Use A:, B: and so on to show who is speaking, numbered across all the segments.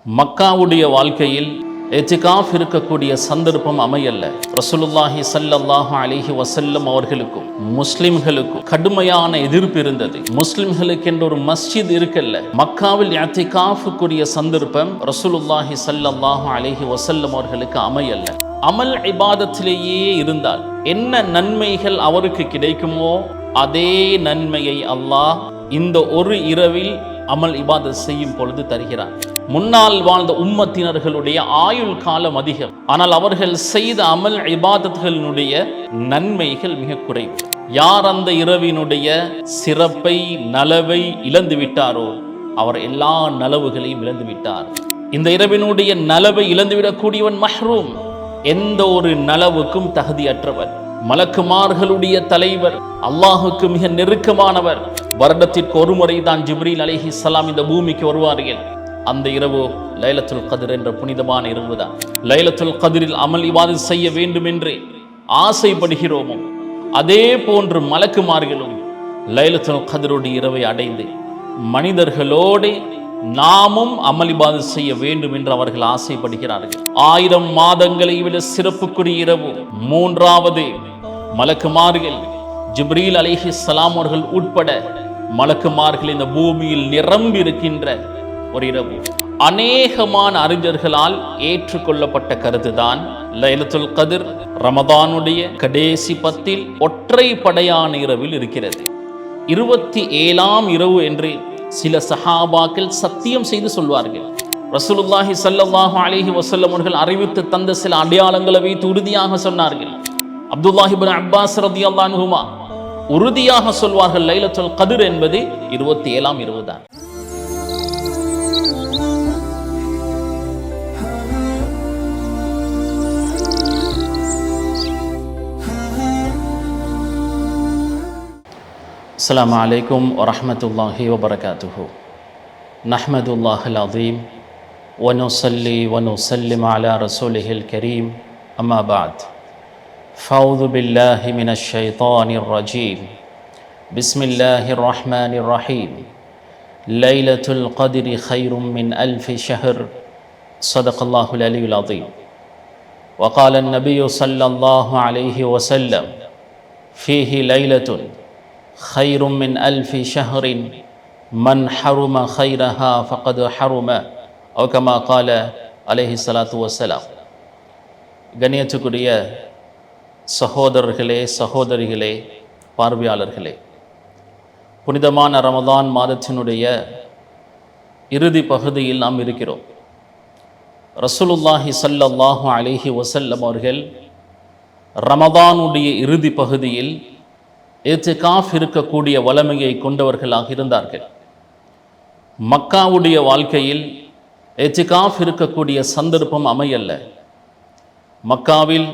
A: மக்காவுடைய வாழ்க்கையில் இத்திகாஃப் இருக்கக்கூடிய சந்தர்ப்பம் அமையல்ல. ரசூலுல்லாஹி ஸல்லல்லாஹு அலைஹி வஸல்லம் அவர்களுக்கும் முஸ்லிம்களுக்கும் கடுமையான எதிர்ப்பு இருந்தது. முஸ்லிம்களுக்கு என்ற ஒரு மஸ்ஜித் இருக்கல்ல. மக்காவில் இத்திகாஃபுக்குரிய சந்தர்ப்பம் ரசூலுல்லாஹி ஸல்லல்லாஹு அலைஹி வஸல்லம் அவர்களுக்கு அமையல்ல. அமல் இபாதத்திலேயே இருந்தால் என்ன நன்மைகள் அவருக்கு கிடைக்குமோ அதே நன்மையை அல்லாஹ் இந்த ஒரு இரவில் அமல் இபாதத் செய்யும் பொழுது தருகிறார். முன்னால் வாழ்ந்த உம்மத்தினர்களுடைய ஆயுள் காலம் அதிகம், ஆனால் அவர்கள் செய்த அமல் இபாதத்களினுடைய நன்மைகள் மிக குறைவு. யார் அந்த இரவினுடைய சிறப்பை நலவை இழந்து விட்டாரோ அவர் எல்லா நலவுகளையும் இழந்து விட்டார். இந்த இரவினுடைய நலவை இழந்துவிடக்கூடியவன் மஹ்ரூம், எந்த ஒரு நலவுக்கும் தகுதியற்றவர். மலக்குமார்களுடைய தலைவர், அல்லாஹுக்கு மிக நெருக்கமானவர். வருடத்திற்கு ஒரு முறை தான் ஜிப்ரீல் அலைஹிஸ்ஸலாம் இந்த பூமிக்கு வருவார்கள். அந்த இரவு லைலத்துல் கத்ர் என்ற புனிதமான இரவு தான். லைலத்துல் கத்ரில் அமல் இபாதத் செய்ய வேண்டும் என்று ஆசைப்படுகிறோமோ அதே போன்று மலக்குமார்களும் லைலத்துல் கத்ருடைய இரவை அடைந்து மனிதர்களோடு நாமும் அமல் இபாதத் செய்ய வேண்டும் என்று அவர்கள் ஆசைப்படுகிறார்கள். 1000 மாதங்களை விட சிறப்புக்குரிய இரவு. மூன்றாவது மலக்குமார்கள் ஜிப்ரீல் அலைஹிஸ்ஸலாம் அவர்கள் உட்பட மலக்குமார்கள் இந்த பூமியில் நிரம்பி இருக்கின்ற ஒரு இரவு. அநேகமான அறிஞர்களால் ஏற்றுக்கொள்ளப்பட்ட கருத்துதான் லைலத்துல் கத்ர் ரமதானுடைய கடைசி 10 ஒற்றைப்படையான இரவில் இருக்கிறது. 27ஆம் இரவு என்று சில சஹாபாக்கள் சத்தியம் செய்து சொல்வார்கள். ரசூலுல்லாஹி ஸல்லல்லாஹு அலைஹி வஸல்லம் அவர்கள் அறிவித்து தந்த சில அடையாளங்களை வைத்து உறுதியாக சொன்னார்கள். அப்துல்லாஹ் இப்னு அப்பாஸ் ரலியல்லாஹு அன்ஹுமா உறுதியாக சொல்வார்கள், லைலத்துல் கத்ர் என்பது 27ஆம் இரவு தான். அஸ்ஸலாமு அலைக்கும் வரஹ்மத்துல்லாஹி வபரகாத்துஹு. நஹ்மதுல்லாஹில் அஸீம் வ நுஸல்லி வ நுஸல்லிமு அலா ரசூலிஹில் கரீம். அம்மா பஅத். ஃபஅஊது பில்லாஹி மினஷ் ஷைத்தானிர் ரஜீம். பிஸ்மில்லாஹிர் ரஹ்மானிர் ரஹீம். லைலத்துல் கத்ரி ഖൈറുம் மின் அல்ஃபி ஷஹர். ஸதகல்லாஹுல் அலியுல் அஸீம். وقال النبي صلى الله عليه وسلم فيه ليلة خير من ألف شهر من حرم خيرها فقد حرم أو كما قال عليه الصلاة والسلام. கண்ணியத்துக்குரிய சகோதரர்களே, சகோதரிகளே, பார்வையாளர்களே, புனிதமான ரமதான் மாதத்தினுடைய இறுதி பகுதியில் நாம் இருக்கிறோம். ரசூலுல்லாஹி ஸல்லல்லாஹு அலைஹி வஸல்லம் அவர்கள் ரமதானுடைய இறுதி பகுதியில் இத்திகாஃப் இருக்கக்கூடிய வளமையை கொண்டவர்களாக இருந்தார்கள். மக்காவுடைய வாழ்க்கையில் இத்திகாஃப் இருக்கக்கூடிய சந்தர்ப்பம் அமையல்ல. மக்காவில்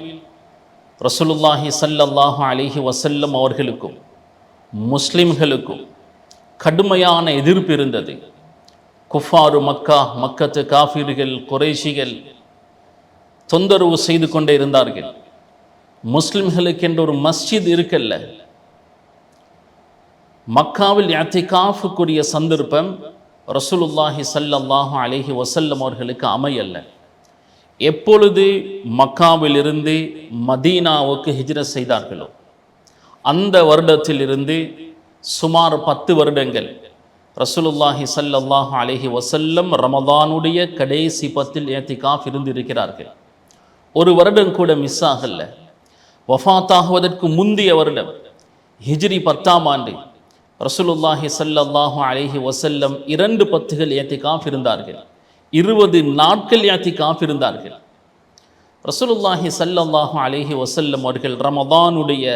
A: ரசூலுல்லாஹி ஸல்லல்லாஹு அலைஹி வஸல்லம் அவர்களுக்கும் முஸ்லிம்களுக்கும் கடுமையான எதிர்ப்பு இருந்தது. குஃபாரு மக்கா, மக்கத்து காஃபிர்கள், குறைஷிகள் தொந்தரவு செய்து கொண்டே இருந்தார்கள். முஸ்லிம்களுக்கு என்ற ஒரு மஸ்ஜித் இருக்கல்ல. மக்காவில் இஅ்திகாஃபுக்குரிய சந்தர்ப்பம் ரசூலுல்லாஹி ஸல்லல்லாஹு அலைஹி வஸல்லம் அவர்களுக்கு அமையல்ல. எப்பொழுது மக்காவிலிருந்து மதீனாவுக்கு ஹிஜ்ரத் செய்தார்களோ அந்த வருடத்திலிருந்து சுமார் 10 வருடங்கள் ரசூலுல்லாஹி ஸல்லல்லாஹு அலைஹி வஸல்லம் ரமதானுடைய கடைசி 10 இஅ்திகாஃப் இருந்திருக்கிறார்கள். ஒரு வருடம் கூட மிஸ் ஆகல. வஃபாத்தாகுவதற்கு முந்தைய வருடம் ஹிஜ்ரி 10ஆம் ஆண்டு ரசூலுல்லாஹி ஸல்லல்லாஹு அலைஹி வஸல்லம் 2 10கள் இஅ்திகாஃப் இருந்தார்கள். 20 நாட்கள் இஅ்திகாஃப் இருந்தார்கள். ரசூலுல்லாஹி ஸல்லல்லாஹு அலைஹி வஸல்லம் அவர்கள் ரமதானுடைய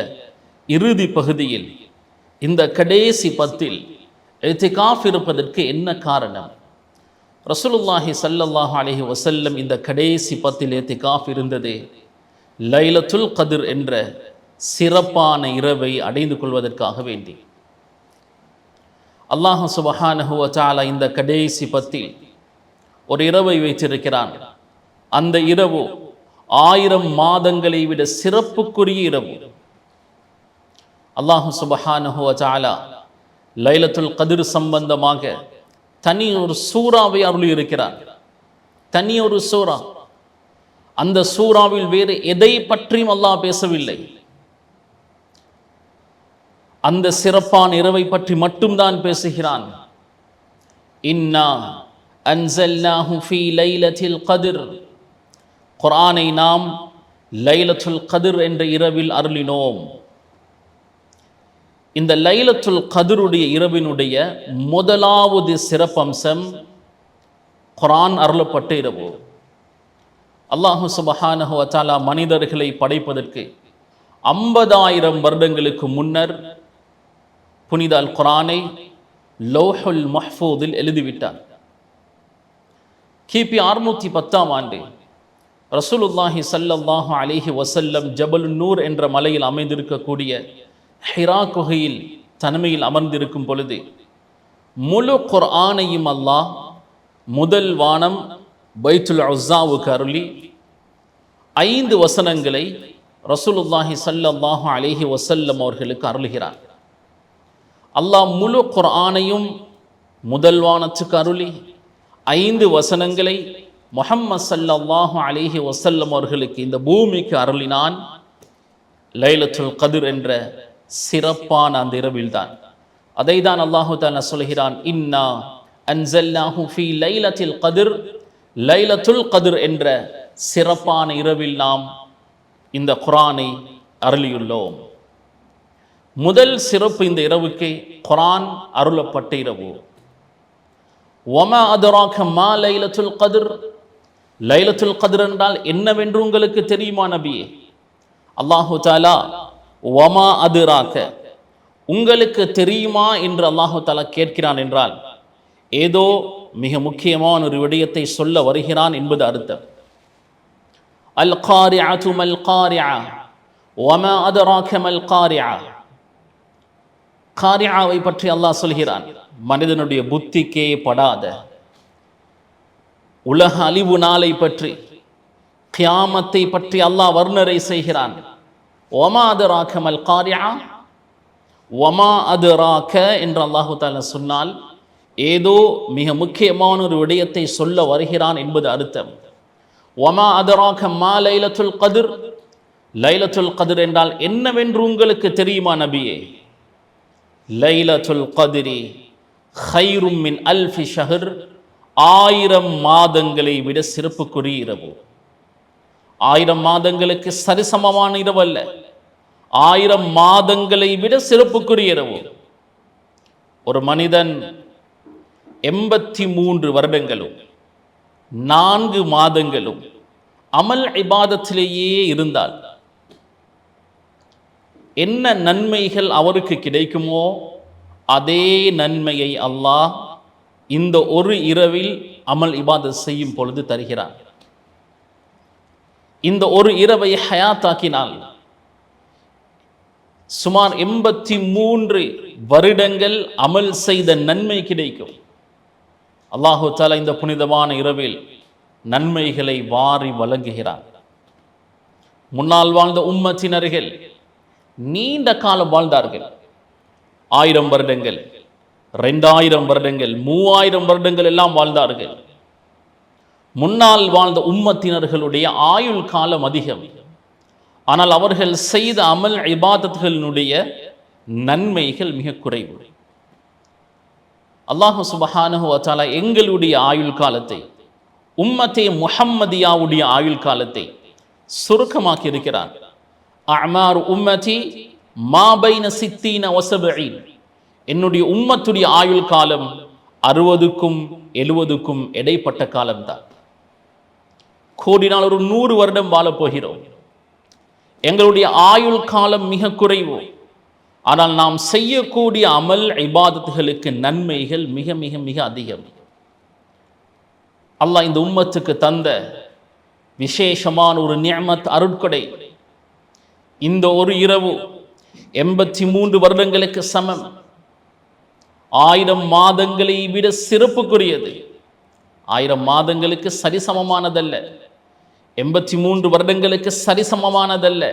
A: இறுதி பகுதியில் இந்த கடைசி 10ல் இஅ்திகாஃப் இருப்பதற்கு என்ன காரணம்? ரசூலுல்லாஹி ஸல்லல்லாஹு அலைஹி வஸல்லம் இந்த கடைசி 10ல் இஅ்திகாஃப் இருந்தது லைலத்துல் கத்ர் என்ற சிறப்பான இரவை அடைந்து கொள்வதற்காக வேண்டி. அல்லாஹ் சுப்ஹானஹு வ தஆலா இந்த கடைசி 10ல் ஒரு இரவை வைத்திருக்கிறான். அந்த இரவு 1000 மாதங்களை விட சிறப்புக்குரிய இரவு. அல்லாஹ் சுப்ஹானஹு வ தஆலா லைலத்துல் கத்ர் சம்பந்தமாக தனி ஒரு சூறாவை அருளி இருக்கிறார். தனி ஒரு சூரா. அந்த சூறாவில் வேறு எதை பற்றியும் அல்லாஹ் பேசவில்லை. அந்த சிறப்பான இரவை பற்றி மட்டும்தான் பேசுகிறான். இன்னா அன்ஸல்நாஹு ஃபீ லைலத்தில் கத்ர், குர்ஆனை நாம் லைலத்துல் கத்ர் என்ற இரவில் அருளினோம். இந்த லைலத்துல் கத்ருடைய இரவினுடைய முதலாவது சிறப்பம்சம் குர்ஆன் அருளப்பட்ட இரவு. அல்லாஹு சுப்ஹானஹு வ தஆலா மனிதர்களை படைப்பதற்கு 50,000 வருடங்களுக்கு முன்னர் புனித அல் குர்ஆனை லௌஹுல் மஹ்ஃபூதில் எழுதிவிட்டார். கிபி 610ஆம் ஆண்டு ரசூலுல்லாஹி ஸல்லல்லாஹு அலைஹி வஸல்லம் ஜபல் நூர் என்ற மலையில் அமைந்திருக்கக்கூடிய ஹிரா குகையில் தனிமையில் அமர்ந்திருக்கும் பொழுது முழு குர்ஆனையும் அல்லாஹ் முதல் வானம் பைத்துல் உஸ்ஸாவுக்கு அருளி 5 வசனங்களை ரசூலுல்லாஹி ஸல்லல்லாஹு அலைஹி வஸல்லம் அவர்களுக்கு அருளுகிறார். அல்லாஹ் முழு குர்ஆனையும் முதல் வானத்துக்கு அருளி 5 வசனங்களை முஹம்மது ஸல்லல்லாஹு அலைஹி வஸல்லம் அவர்களுக்கு இந்த பூமிக்கு அருளினான். லைலத்துல் கத்ர் என்ற சிறப்பான அந்த இரவில்தான். அதை தான் அல்லாஹு தஆலா சொல்கிறான், இன்னா அன்ஸல்நாஹு ஃபீ லைலத்தில் கத்ர், லைலத்துல் கத்ர் என்ற சிறப்பான இரவில் நாம் இந்த குர்ஆனை அருளியுள்ளோம். முதல் சிறப்பு இந்த இரவுக்கு குர்ஆன் அருளப்பட்ட இரவு. வமா அதராக மா லைலத்துல் கத்ர், லைலத்துல் கத்ர் என்றால் என்னவென்று உங்களுக்கு தெரியுமா நபியே? அல்லாஹு தஆலா வமா அதராக, உங்களுக்கு தெரியுமா என்று அல்லாஹு தஆலா கேட்கிறான் என்றால் ஏதோ மிக முக்கியமான ஒரு விடயத்தை சொல்ல வருகிறான் என்பது அர்த்தம். அல் காரிஅத்து மல் காரிஅ வமா அதராக மல் காரிஅ. காரிஆவை பற்றி அல்லாஹ் சொல்கிறான், மனிதனுடைய புத்திக்கே படாத உலக அழிவு நாளை பற்றி, கியாமத்தை பற்றி அல்லாஹ் வர்ணனை செய்கிறான். வமா அதராக மல் காரிஅ, வமா அதராக என்று அல்லாஹு தஆலா சொன்னால் ஏதோ மிக முக்கியமான ஒரு விடயத்தை சொல்ல வருகிறான் என்பது அர்த்தம். வமா அதராக மா லைலத்துல் கத்ர், லைலத்துல் கத்ர் என்றால் என்னவென்று உங்களுக்கு தெரியுமா நபியே? லைலத்துல் கத்ரி கைரும் மின் அல்ஃபி ஷஹர், 1000 மாதங்களை விட சிறப்புக்குரிய இரவு. 1000 மாதங்களுக்கு சரிசமமான இரவு அல்ல, 1000 மாதங்களை விட சிறப்புக்குரிய இரவு. ஒரு மனிதன் 83 வருடங்களும் 4 மாதங்களும் அமல் இபாதத்திலேயே இருந்தால் என்ன நன்மைகள் அவருக்கு கிடைக்குமோ அதே நன்மையை அல்லாஹ் இந்த ஒரு இரவில் அமல் இபாதத் செய்யும் பொழுது தருகிறான். இந்த ஒரு இரவை ஹயாத்தாக்கினால் சுமார் 83 வருடங்கள் அமல் செய்த நன்மை கிடைக்கும். அல்லாஹு தஆலா இந்த புனிதமான இரவில் நன்மைகளை வாரி வழங்குகிறார். முன்னால் வாழ்ந்த உம்மத்தினர்கள் நீண்ட காலம் வாழ்ந்தார்கள். 1000 வருடங்கள், 2000 வருடங்கள், 3000 வருடங்கள் எல்லாம் வாழ்ந்தார்கள். முன்னால் வாழ்ந்த உம்மத்தினர்களுடைய ஆயுள் காலம் அதிகம். ஆனால் அவர்கள் செய்த அமல் இபாதத்களினுடைய நன்மைகள் மிக குறைவு. அல்லாஹ் சுப்ஹானஹு வ தஆலா எங்களுடைய ஆயுள் காலத்தை, உம்மத்தே முஹம்மதியாவுடைய ஆயுள் காலத்தை சுருக்கமாக்கி இருக்கிறார். அஅமாரு உம்மதி மா பைன 60 வ 70, என்னுடைய உம்மத்துடைய ஆயுள் காலம் 60க்கும் 70க்கும் இடைப்பட்ட காலம்தான். கூடினால் ஒரு 100 வருடம் வாழப் போகிறோம். எங்களுடைய ஆயுள் காலம் மிக குறைவு. ஆனால் நாம் செய்யக்கூடிய அமல் இபாதத்துகளுக்கு நன்மைகள் மிக மிக மிக அதிகம். அல்லாஹ் இந்த உம்மத்துக்கு தந்த விசேஷமான ஒரு நிஅமத், அருட்கொடை. இந்த ஒரு இரவு 83 வருடங்களுக்கு சமம். 1000 மாதங்களை விட சிறப்புக்குரியது. 1000 மாதங்களுக்கு சரிசமமானதல்ல, 83 வருடங்களுக்கு சரிசமமானதல்ல,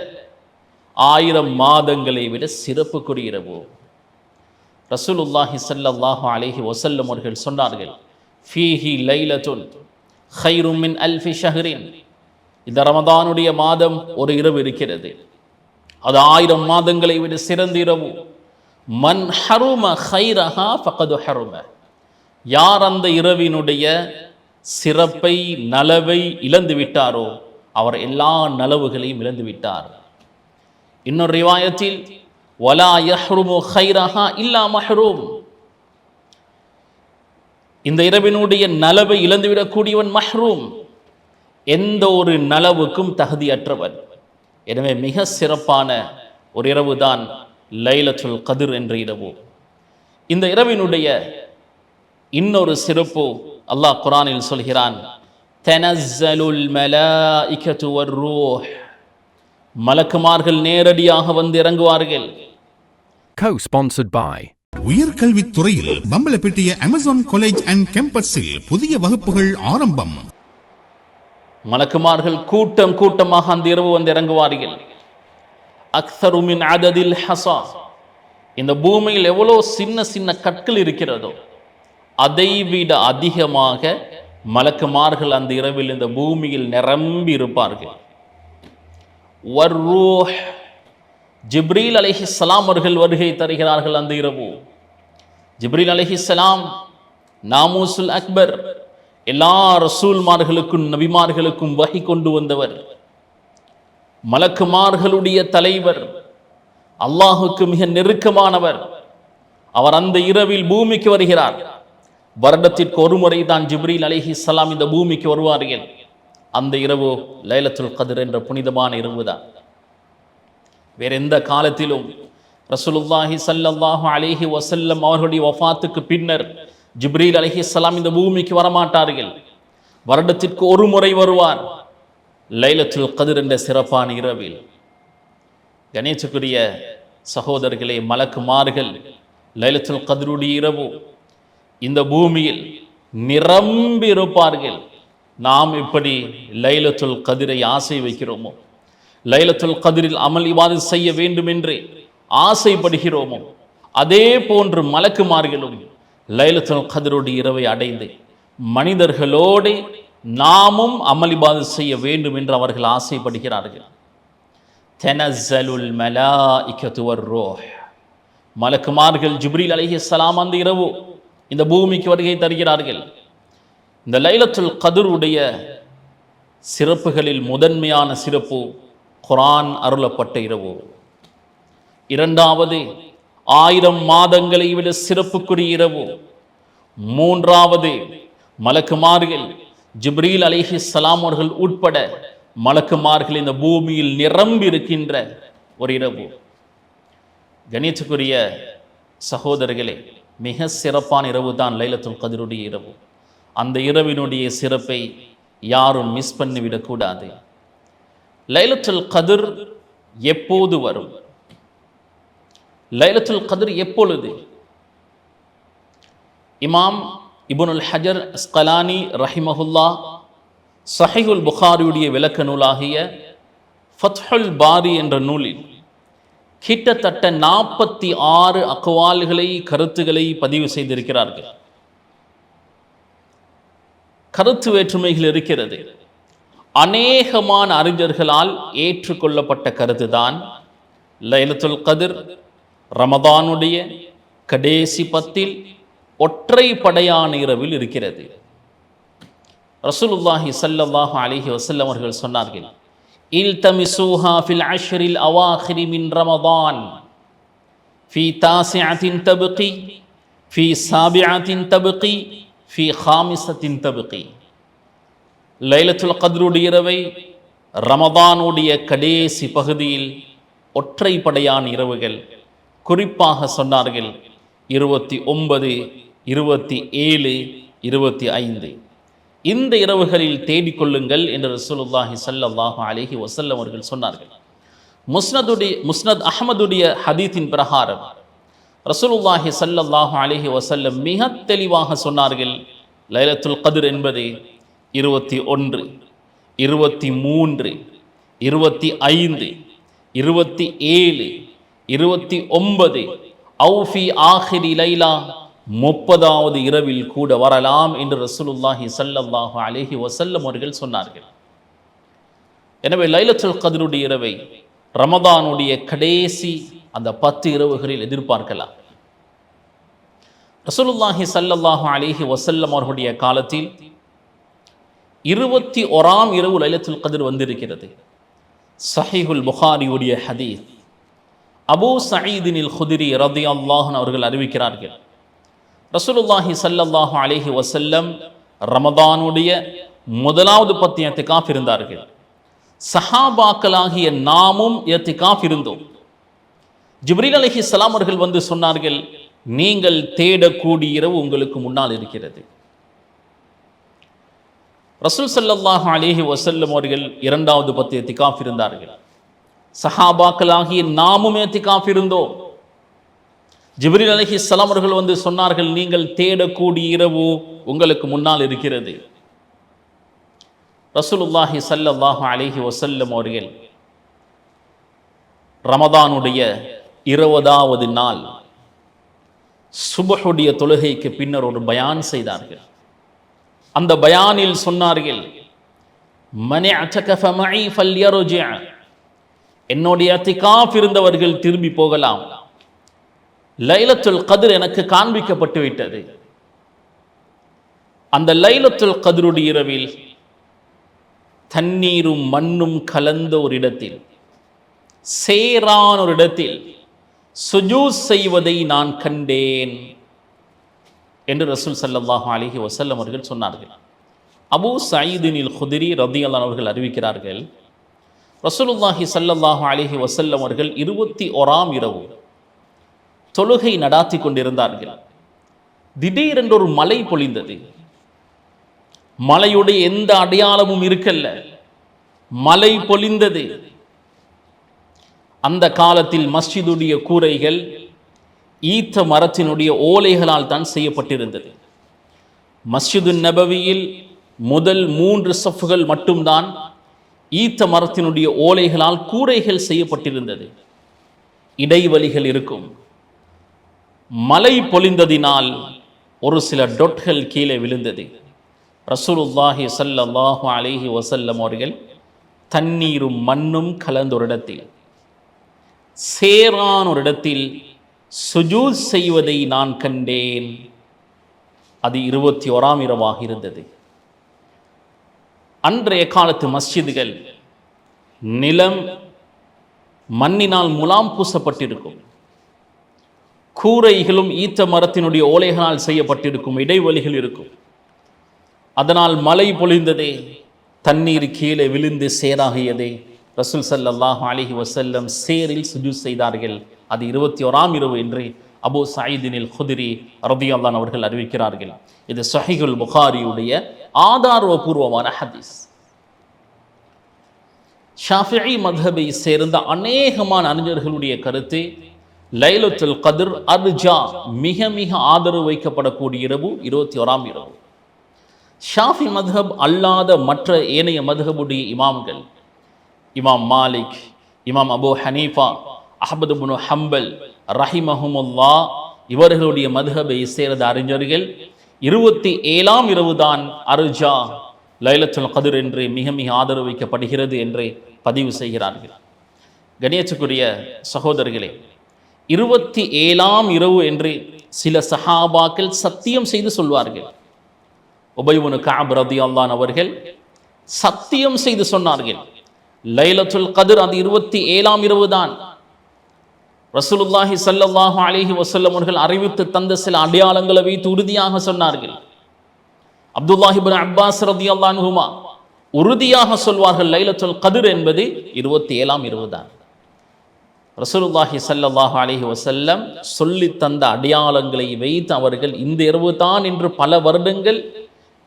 A: 1000 மாதங்களை விட சிறப்புக்குரிய இரவு. ரசூலுல்லாஹி ஸல்லல்லாஹு அலைஹி வஸல்லம் அவர்கள் சொன்னார்கள், ஃபீஹி லைலத்துன் ഖൈറുம் மின் அல்ஃபி ஷஹ்ரின். இந்த ரமதானுடைய மாதம் ஒரு இரவு இருக்கிறது, அது 1000 மாதங்களை விட சிறந்த இரவு. மன் ஹரும ഖൈரஹா ஃபகது ஹரும. யார் அந்த இரவினுடைய சிறப்பை நலவை இழந்து விட்டாரோ அவர் எல்லா நலவுகளையும் இழந்து விட்டார். இன்னொரு ரிவாயத்தில் வலா யஹ்ருமு ഖൈரஹா இல்லா மஹ்ரூம். இந்த இரவினுடைய நலவை இழந்துவிடக்கூடியவன் மஹ்ரூம், எந்த ஒரு நலவுக்கும் தகுதியற்றவன். எனவே மிக சிறப்பான ஒரு இரவு தான் லைலத்துல் கத்ர் என்ற இரவு. இந்த இரவினுடைய இன்னொரு சிறப்பு அல்லாஹ் குர்ஆனில் சொல்கிறான், தனஸ்ஸலுல் மலாயிகத்து வர்ரூஹ். மலக்குமார்கள் நேரடியாக வந்து இறங்குவார்கள்.
B: Co-sponsored by
C: உயர்கல்வித் துறையில் பம்பலப்பிட்டிய அமேசான் காலேஜ் அண்ட் கேம்பஸில் புதிய வகுப்புகள் ஆரம்பம்.
A: மலக்குமார்கள் கூட்டம் கூட்டமாக அந்த இரவு வந்து இறங்குவார்கள். அக்ஸரு மின் அததில் ஹஸா. இந்த பூமியில் எவ்வளோ சின்ன சின்ன கற்கள் இருக்கிறதோ அதைவிட அதிகமாக மலக்குமார்கள் அந்த இரவில் இந்த பூமியில் நிரம்பி இருப்பார்கள். வர்ரூஹ். ஜிப்ரீல் அலைஹிஸ்ஸலாம் அவர்கள் வருகை தருகிறார்கள் அந்த இரவு. ஜிப்ரீல் அலைஹிஸ்ஸலாம் நாமூசுல் அக்பர், எல்லா ரசூல்மார்களுக்கும் நபிமார்களுக்கும் வஹி கொண்டு வந்தவர், மலக்குமார்களுடைய தலைவர், அல்லாஹுக்கு மிக நெருக்கமானவர். அவர் அந்த இரவில் பூமிக்கு வருகிறார். வருடத்திற்கு ஒரு முறை தான் ஜிப்ரீல் அலைஹிஸ்ஸலாம் இந்த பூமிக்கு வருவார்கள். அந்த இரவு லைலத்துல் கத்ர் என்ற புனிதமான இரவு தான். வேற எந்த காலத்திலும் ரசூலுல்லாஹி ஸல்லல்லாஹு அலைஹி வஸல்லம் அவர்களுடைய வஃபாத்துக்கு பின்னர் ஜிப்ரீல் அலைஹிஸ்ஸலாம் இந்த பூமிக்கு வரமாட்டார்கள். வருடத்திற்கு ஒரு முறை வருவார், லைலத்துல் கத்ர் என்ற சிறப்பான இரவில். கணேசக்குரிய சகோதரர்களே, மலக்குமார்கள் லைலத்துல் கத்ருடைய இரவு இந்த பூமியில் நிரம்பி இருப்பார்கள். நாம் இப்படி லைலத்துல் கத்ரை ஆசை வைக்கிறோமோ, லைலத்துல் கத்ரில் அமல் இபாதத் செய்ய வேண்டும் என்று ஆசைப்படுகிறோமோ, அதே போன்று மலக்குமார்களும் லைலத்துல் கத்ருடைய இரவை அடைந்து மனிதர்களோடு நாமும் அமல் இபாதத் செய்ய வேண்டும் என்று அவர்கள் ஆசைப்படுகிறார்கள். தனஸ்ஸலுல் மலாயிகத்து வர்ரூஹ். மலக்குமார்கள் ஜிப்ரீல் அலைஹிஸ்ஸலாம் அந்த இரவு இந்த பூமிக்கு வருகை தருகிறார்கள். இந்த லைலத்துல் கத்ருடைய சிறப்புகளில் முதன்மையான சிறப்பு குர்ஆன் அருளப்பட்ட இரவு. இரண்டாவது 1000 மாதங்களை விட சிறப்புக்குரிய இரவு. மூன்றாவது மலக்குமார்கள் ஜிப்ரீல் அலைஹிஸ்ஸலாம் அவர்கள் உட்பட மலக்குமார்கள் இந்த பூமியில் நிரம்பி இருக்கின்ற ஒரு இரவு. கணியத்துக்குரிய சகோதரர்களே, மிக சிறப்பான இரவு தான் லைலத்துல் கத்ருடைய இரவு. அந்த இரவினுடைய சிறப்பை யாரும் மிஸ் பண்ணிவிடக்கூடாது. லைலத்துல் கத்ர் எப்போது வரும்? லைலத்துல் கத்ர் எப்பொழுது? இமாம் இப்னுல் ஹஜர் அஸ்கலானி ரஹிமஹுல்லா ஸஹீஹுல் புகாரியுடைய விளக்க நூலாகிய ஃபத்ஹுல் பாரி என்ற நூலில் கிட்டத்தட்ட 46 அக்வால்களை, கருத்துக்களை பதிவு செய்திருக்கிறார்கள். கருத்து வேற்றுமைகள் இருக்கிறது. அநேகமான அறிஞர்களால் ஏற்றுக்கொள்ளப்பட்ட கருத்துதான் லைலத்துல் கத்ர் ரமதானுடைய கடைசி 10 ஒற்றைப்படையான இரவில் இருக்கிறது. ரசூலுல்லாஹி ஸல்லல்லாஹு அலைஹி வஸல்லம் அவர்கள் சொன்னார்கள், இல்தமிஸூஹா ஃபில் அஷ்ரில் அவாஹிரி மின் ரமதான் ஃபீ தாசிஅத்தின் தப்கி ஃபீ சாபிஅத்தின் தப்கி ஃபீ ஹாமிஸத்தின் தப்கி. லைலத்துல் கத்ருடைய இரவை ரமதானுடைய கடைசி பகுதியில் ஒற்றைப்படையான இரவுகள், குறிப்பாக சொன்னார்கள் 29, 27, 25, இந்த இரவுகளில் தேடிக்கொள்ளுங்கள் என்று ரசூலுல்லாஹி ஸல்லல்லாஹு அலைஹி வஸல்லம் அவர்கள் சொன்னார்கள். முஸ்னத் அஹ்மதுடைய ஹதீஸின் பிரகாரம் ரசூலுல்லாஹி ஸல்லல்லாஹு அலைஹி வஸல்லம் மிக தெளிவாக சொன்னார்கள், லைலத்துல் கத்ர் என்பது 21, 23, 25, 27, 29 அவு ஃபி ஆஹிரி லைலா 30வது இரவில் கூட வரலாம் என்று ரசூலுல்லாஹி ஸல்லல்லாஹு அலைஹி வஸல்லம் அவர்கள் சொன்னார்கள். எனவே லைலத்துல் கத்ருடைய இரவை ரமதானுடைய கடைசி அந்த 10 இரவுகளில் எதிர்பார்க்கலாம். ரசூலுல்லாஹி ஸல்லல்லாஹு அலைஹி வஸல்லம் அவர்களுடைய காலத்தில் 21ஆம் இரவு லைலத்துல் கத்ர் வந்திருக்கிறது. ஸஹீஹுல் புகாரியுடைய ஹதீஸ். அபூ சயீதினில் குத்ரி ரலியல்லாஹு அன்ஹு அவர்கள் அறிவிக்கிறார்கள், ரசூலுல்லாஹி ஸல்லல்லாஹு அலைஹி வஸல்லம் ரமதானுடைய முதலாவது 10 இத்திகாஃப் இருந்தார்கள். சஹாபாக்களாகிய நாமும் இத்திகாஃப் இருந்தோம். ஜிப்ரீல் அலைஹிஸ்ஸலாம் அவர்கள் வந்து சொன்னார்கள், நீங்கள் தேடக்கூடிய இரவு உங்களுக்கு முன்னால் இருக்கிறது. ரசூல் ஸல்லல்லாஹு அலைஹி வஸல்லம் அவர்கள் 2வது 10 இத்திகாஃப் இருந்தார்கள். சஹாபாக்களாகிய நாமும் இத்திகாஃப் இருந்தோம். ஜிப்ரீல் அலைஹிஸ்ஸலாம் அவர்கள் வந்து சொன்னார்கள், நீங்கள் தேடக்கூடிய இரவு உங்களுக்கு முன்னால் இருக்கிறது. ரசூலுல்லாஹி ஸல்லல்லாஹு அலைஹி வஸல்லம் அவர்கள் ரமதானுடைய 20வது நாள் சுபஹுடைய தொழுகைக்கு பின்னர் ஒரு பயான் செய்தார்கள். அந்த பயானில் சொன்னார்கள், மனி அத்தகஃப மஇ ஃபல்யர்ஜி, என்னுடைய இத்திகாஃப் இருந்தவர்கள் திரும்பி போகலாம். லைலத்துல் கத்ர் எனக்கு காண்பிக்கப்பட்டு விட்டது. அந்த லைலத்துல் கத்ருடைய இரவில் தண்ணீரும் மண்ணும் கலந்த ஒரு இடத்தில், சேரான ஒரு இடத்தில் சுஜூத் செய்வதை நான் கண்டேன் என்று ரசூல் ஸல்லல்லாஹு அலைஹி வஸல்லம் அவர்கள் சொன்னார்கள். அபூ சயீதினில் குத்ரி ரலியல்லாஹு அவர்கள் அறிவிக்கிறார்கள், ரசூலுல்லாஹி ஸல்லல்லாஹு அலைஹி வஸல்லம் அவர்கள் 21ஆம் இரவு தொழுகை நடாத்தி கொண்டிருந்தார்கள். திடீரென்று ஒரு மழை பொழிந்தது. மழையுடைய எந்த அடையாளமும் இருக்கல்ல, மழை பொழிந்தது. அந்த காலத்தில் மஸ்ஜிதுடைய கூரைகள் ஈத்த மரத்தினுடைய ஓலைகளால் தான் செய்யப்பட்டிருந்தது. மஸ்ஜிது நபவியில் முதல் 3 சஃப்கள் மட்டும்தான் ஈத்த மரத்தினுடைய ஓலைகளால் கூரைகள் செய்யப்பட்டிருந்தது. இடைவெளிகள் இருக்கும். மழை பொழிந்ததினால் ஒரு சில டொட்கள் கீழே விழுந்தது. ரசூலுல்லாஹி ஸல்லல்லாஹு அலைஹி வஸல்லம் அவர்கள் தண்ணீரும் மண்ணும் கலந்த ஒரு இடத்தில், சேரான ஒரு இடத்தில் சுஜூத் செய்வதை நான் கண்டேன். அது 21ஆம் இரவாக இருந்தது. அன்றைய காலத்து மஸ்ஜிதுகள் நிலம் மண்ணினால் முலாம் பூசப்பட்டிருக்கும். கூரைகளும் ஈத்த மரத்தினுடைய ஓலைகளால் செய்யப்பட்டிருக்கும். இடைவெளிகள் இருக்கும். அதனால் மழை பொழிந்ததே, தண்ணீர் கீழே விழுந்து சேராகியதே. ரசூல் ஸல்லல்லாஹு அலைஹி வஸல்லம் சேரில் சுஜூத் செய்தார்கள். அது 21ஆம் இரவு என்று அபூ சயீதினில் குத்ரி ரலியல்லாஹு அன்ஹு அவர்கள் அறிவிக்கிறார்கள். இது ஸஹீஹுல் புகாரியுடைய ஆதாரபூர்வமான ஹதீஸ். ஷாஃபிஈ மத்ஹபை சேர்ந்த அநேகமான அறிஞர்களுடைய கருத்து, லைலத்துல் கத்ர் அர்ஜா, மிக மிக ஆதரவு வைக்கப்படக்கூடிய இரவு 21ஆம் இரவு. ஷாஃபி மத்ஹப் அல்லாத மற்ற ஏனைய மத்ஹபுடைய இமாம்கள், இமாம் மாலிக், இமாம் அபூ ஹனீஃபா, அஹ்மது இப்னு ஹம்பல் ரஹிமஹுமுல்லா, இவர்களுடைய மத்ஹபை சேர்ந்த அறிஞர்கள் 27ஆம் இரவு தான் அர்ஜா, லைலத்துல் கத்ர் என்று மிக மிக ஆதரவு வைக்கப்படுகிறது என்று பதிவு செய்கிறார்கள். கணியத்துக்குரிய சகோதரர்களே, 27ஆம் இரவு என்று சில சஹாபாக்கள் சத்தியம் செய்து சொல்வார்கள். உபய் இப்னு கஅப் ரலியல்லாஹு அன்ஹு அவர்கள் சத்தியம் செய்து சொன்னார்கள், லைலத்துல் கத்ர் அது 27ஆம் இரவு தான். ரசூலுல்லாஹி ஸல்லல்லாஹு அலைஹி வஸல்லம் அவர்கள் அறிவித்து தந்த சில அடையாளங்களை வைத்து உறுதியாக சொன்னார்கள். அப்துல்லாஹ் இப்னு அப்பாஸ் ரலியல்லாஹு அன்ஹுமா உறுதியாக சொல்வார்கள், லைலத்துல் கத்ர் என்பது 27ஆம் இரவு தான். ரசூலுல்லாஹி ஸல்லல்லாஹு அலைஹி வஸல்லம் சொல்லி தந்த அடையாளங்களை வைத்து அவர்கள் இந்த இரவு தான் என்று பல வருடங்கள்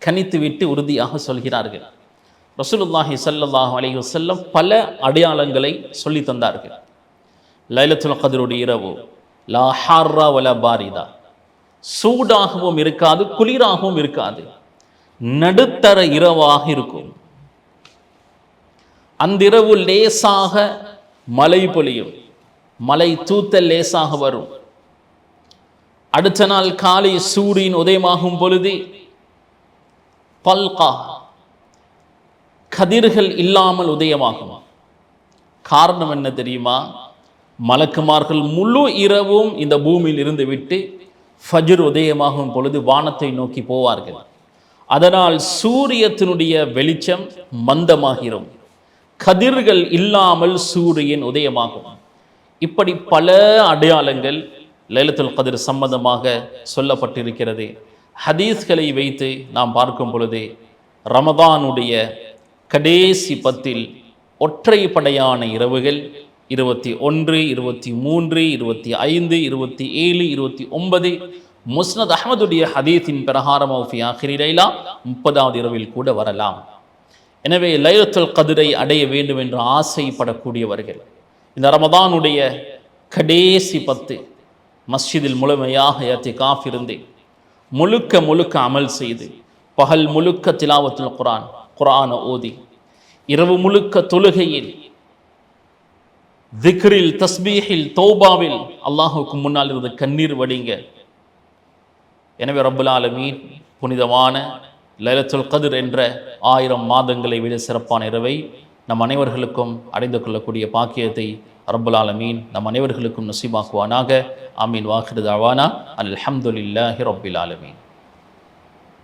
A: கணித்துவிட்டு உறுதியாக சொல்கிறார்கள். ரசூலுல்லாஹி ஸல்லல்லாஹு அலைஹி வஸல்லம் பல அடையாளங்களை சொல்லி தந்தார்கள். லைலத்துல் கத்ருடைய இரவு லா ஹார்ரா வலா பாரிதா, சூடாகவும் இருக்காது குளிராகவும் இருக்காது, நடுத்தர இரவாக இருக்கும். அந்த இரவு லேசாக மழை பொழியும், மழை தூத்தல் லேசாக வரும். அடுத்த நாள் காலை சூரியன் உதயமாகும் பொழுது பல்கா கதிர்கள் இல்லாமல் உதயமாகும். காரணம் என்ன தெரியுமா? மலக்குமார்கள் முழு இரவும் இந்த பூமியில் இருந்து விட்டு ஃபஜ்ர் உதயமாகும் பொழுது வானத்தை நோக்கி போவார்கள். அதனால் சூரியத்தினுடைய வெளிச்சம் மந்தமாகிறோம், கதிர்கள் இல்லாமல் சூரியன் உதயமாகும். இப்படி பல அடையாளங்கள் லைலத்துல் கத்ர் சம்பந்தமாக சொல்லப்பட்டிருக்கிறது. ஹதீஸ்களை வைத்து நாம் பார்க்கும் பொழுது ரமதானுடைய கடைசி 10 ஒற்றைப்படையான இரவுகள் 21, 23, 25, 27, 29 முஸ்னத் அஹ்மதுடைய ஹதீஸின் பிரகாரம் ஃபி ஆகிரி லைலா 30வது இரவில் கூட வரலாம். எனவே லைலத்துல் கத்ரை அடைய வேண்டும் என்று ஆசைப்படக்கூடியவர்கள் இந்த ரமதானுடைய கடைசி 10 மஸ்ஜிதில் முழுமையாக இஅ்திகாஃப் இருந்து முழுக்க அமல் செய்து பகல் முழுக்க திலாவத்துல் குர்ஆனை ஓதி இரவு முழுக்க தொழுகையில் திக்ரில் தஸ்பீஹில் தௌபாவில் அல்லாஹ்வுக்கு முன்னால் இருந்து கண்ணீர் வடிங்க. எனவே ரப்பல் ஆலமீன் புனிதமான லைலத்துல் கத்ர் என்ற 1000 மாதங்களை விட சிறப்பான இரவை நம் அனைவர்களுக்கும் அடைந்து கொள்ளக்கூடிய பாக்கியத்தை ரப்பல் ஆலமீன் நம் அனைவர்களுக்கும் நசீபாக்குவானாக. ஆமீன். வாஹிரு தஅவானா அல்ஹம்துலில்லாஹி ரப்பில் ஆலமீன்.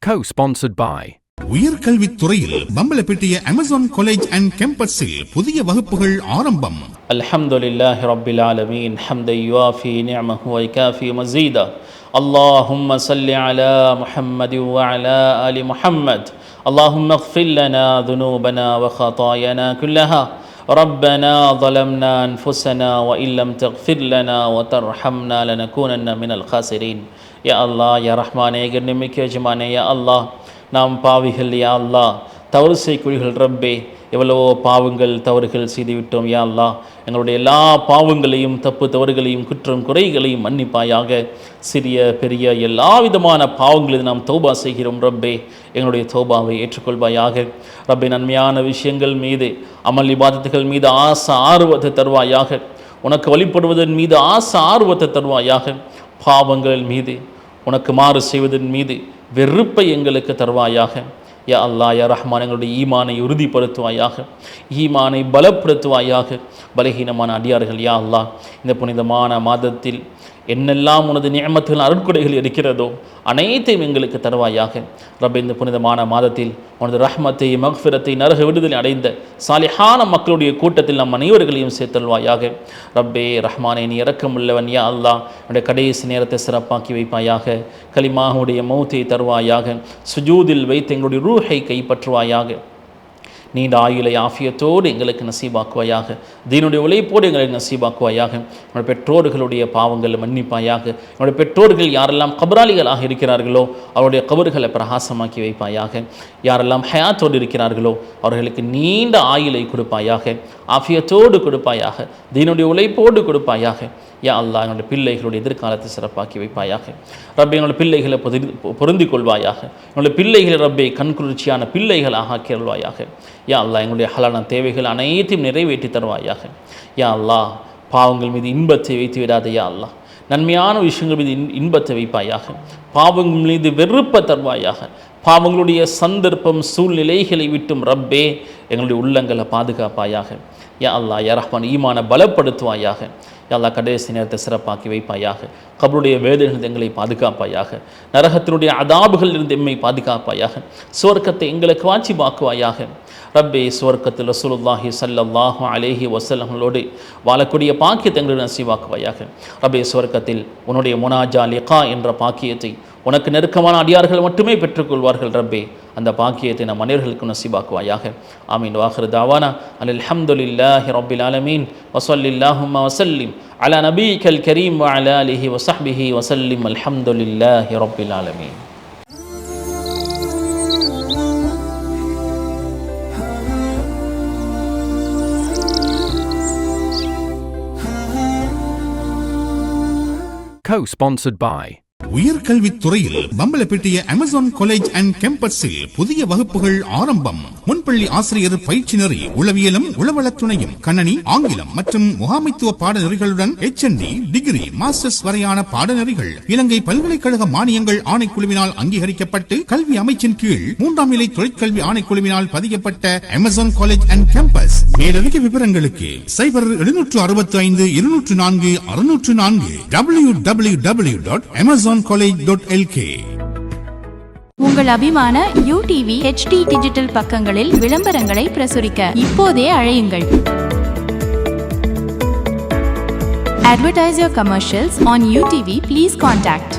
B: Co-sponsored by
C: உயர்கல்வித்துறையில் பம்பலப்பிட்டிய அமேசான் காலேஜ் அண்ட் கேம்பஸில் புதிய வகுப்புகள் ஆரம்பம்.
A: அல்ஹம்துலில்லாஹி ரப்பில் ஆலமீன் ஹம்தன் யுவாஃபி நிஅமஹு வ யுகாஃபி மஸீதா. அல்லாஹும்ம ஸல்லி அலா முஹம்மதி வ அலா ஆலி முஹம்மத். அல்லாஹும்ம இக்ஃபிர் லனா ذுனூபனா வ خطايانا குல்லஹா. ربنا ظلمنا أنفسنا وإن لم تغفر لنا وترحمنا لنكونن من الخاسرين. யா அல்லாஹ், யா ரஹ்மானே, கண்ணியமிக்க எஜமானே, யா அல்லாஹ், நாம் பாவிகள் யா அல்லாஹ், தவறு செய்யக்கூடியவர்கள் ரப்பே, எவ்வளவோ பாவங்கள் தவறுகள் செய்துவிட்டோம் யா அல்லாஹ். எங்களுடைய எல்லா பாவங்களையும் தப்பு தவறுகளையும் குற்றம் குறைகளையும் மன்னிப்பாயாக. சிறிய பெரிய எல்லா விதமான பாவங்களில் நாம் தௌபா செய்கிறோம் ரப்பே, எங்களுடைய தௌபாவை ஏற்றுக்கொள்வாயாக. ரப்பே, நன்மையான விஷயங்கள் மீது அமல் இபாதத்துகள் மீது ஆசை ஆர்வத்தை தருவாயாக. உனக்கு வழிபடுவதன் மீது ஆசை ஆர்வத்தை தருவாயாக. பாவங்கள் மீது உனக்கு மாறு செய்வதன் மீது வெறுப்பை எங்களுக்கு தருவாயாக. யா அல்லாஹ், யா ரஹ்மான், எங்களுடைய ஈமானை உறுதிப்படுத்துவாயாக, ஈமானை பலப்படுத்துவாயாக. பலகீனமான அடியார்கள் யா அல்லாஹ், இந்த புனிதமான மாதத்தில் என்னெல்லாம் உனது நிஅமத்துகள் அருட்கொடைகள் இருக்கிறதோ அனைத்தையும் எங்களுக்கு தருவாயாக. ரப்பே, இந்த புனிதமான மாதத்தில் உனது ரஹ்மத்தை மக்ஃபிரத்தை நரக விடுதலை அடைந்த சாலிஹான மக்களுடைய கூட்டத்தில் நம் அனைவர்களையும் சேர்த்தல்வாயாக. ரப்பே ரஹ்மானே, நீ இரக்கமுள்ளவன் யா அல்லாஹ், என்னுடைய கடைசி நேரத்தை சிறப்பாக்கி வைப்பாயாக. கலிமாவுடைய மௌத்தை தருவாயாக. சுஜூதில் வைத்து எங்களுடைய ரூஹை கைப்பற்றுவாயாக. நீண்ட ஆயுளை ஆஃபியத்தோடு எங்களுக்கு நசீபாக்குவாயாக. தீனுடைய உழைப்போடு எங்களுக்கு நசீபாக்குவாயாக. என்னுடைய பெற்றோர்களுடைய பாவங்களை மன்னிப்பாயாக. என்னுடைய பெற்றோர்கள் யாரெல்லாம் கபராளிகளாக இருக்கிறார்களோ அவருடைய கபர்களை பிரகாசமாக்கி வைப்பாயாக. யாரெல்லாம் ஹயாத்தோடு இருக்கிறார்களோ அவர்களுக்கு நீண்ட ஆயுளை கொடுப்பாயாக, ஆஃபியத்தோடு கொடுப்பாயாக, தீனுடைய உழைப்போடு கொடுப்பாயாக. யா அல்லாஹ், என்னுடைய பிள்ளைகளுடைய எதிர்காலத்தை சிறப்பாக்கி வைப்பாயாக. ரப்பே, என்னுடைய பிள்ளைகளை பொருந்திக் கொள்வாயாக. என்னுடைய பிள்ளைகளை ரப்பே கண்குளிர்ச்சியான பிள்ளைகளாக ஆக்கிடுவாயாக. யா அல்லாஹ், எங்களுடைய ஹலான தேவைகள் அனைத்தையும் நிறைவேற்றி தருவாயாக. யா அல்லாஹ், பாவங்கள் மீது இன்பத்தை வைத்து விடாத யா அல்லாஹ், நன்மையான விஷயங்கள் மீது இன்பத்தை வைப்பாயாக. பாவங்கள் மீது வெறுப்பை தருவாயாக. பாவங்களுடைய சந்தர்ப்பம் சூழ்நிலைகளை விட்டும் ரப்பே எங்களுடைய உள்ளங்களை பாதுகாப்பாயாக. யா அல்லாஹ், யா ரஹ்மான், ஈமானை பலப்படுத்துவாயாக. யா அல்லாஹ், கடைசி நேரத்தை சிறப்பாக்கி வைப்பாயாக. கபருடைய வேதனைகள் எங்களை பாதுகாப்பாயாக. நரகத்தினுடைய அதாபுகள் இருந்து எம்மை பாதுகாப்பாயாக. சுவர்க்கத்தை எங்களுக்கு வாஜிபாக்குவாயாக. ரப்பே, சுவர்க்கத்தில் ரசூலுல்லாஹி ஸல்லல்லாஹு அலைஹி வஸல்லமோடு வாழக்கூடிய பாக்கியத்தை எங்களுக்கு நசீபாக்குவாயாக. ரப்பே, சுவர்க்கத்தில் உன்னுடைய முனாஜா லிகா என்ற பாக்கியத்தை உனக்கு நெருக்கமான அடியார்கள் மட்டுமே பெற்றுக்கொள்வார்கள். ரப்பே, அந்த பாக்கியத்தை நம் அனைவர்களுக்கும் நசீபாக்குவாயாக. ஆமீன். வாஹிரு தாவானா அல்ஹம்துலில்லாஹி ரப்பில் ஆலமீன் வஸல்லில்லாஹும்ம வஸல்லிம் அலா நபியிக்கல் கரீம் வ அலா ஆலிஹி வ ஸஹ்பிஹி வஸல்லிம். அல்ஹம்துலில்லாஹி ரப்பில் ஆலமீன்.
B: Co-sponsored by
C: உயர்கல்வித்துறையில் பம்பலப்பிட்டிய அமேசான் காலேஜ் அண்ட் கேம்பஸில் புதிய வகுப்புகள் ஆரம்பம். முன்பள்ளி ஆசிரியர் பயிற்சி நெறி, உளவியலும் உளவளத் துணையும், கணனி, ஆங்கிலம் மற்றும் முகாமைத்துவ பாடநெறிகளுடன் HND, டிகிரி, மாஸ்டர்ஸ் வரையான பாடநெறிகள் இலங்கை பல்கலைக்கழக மானியங்கள் ஆணைக்குழுவினால் அங்கீகரிக்கப்பட்டு கல்வி அமைச்சின் கீழ் 3ஆம் நிலை தொழிற்கல்வி ஆணைக்குழுவினால் பதிக்கப்பட்ட அமேசான் காலேஜ் அண்ட் கேம்பஸ். மேலதிக விவரங்களுக்கு 0765204604 www.amazoncollege.lk.
D: உங்கள் அபிமான UTV HD டிஜிட்டல் பக்கங்களில் விளம்பரங்களை பிரசுரிக்க இப்போதே அழையுங்கள். Advertise your commercials on UTV. Please contact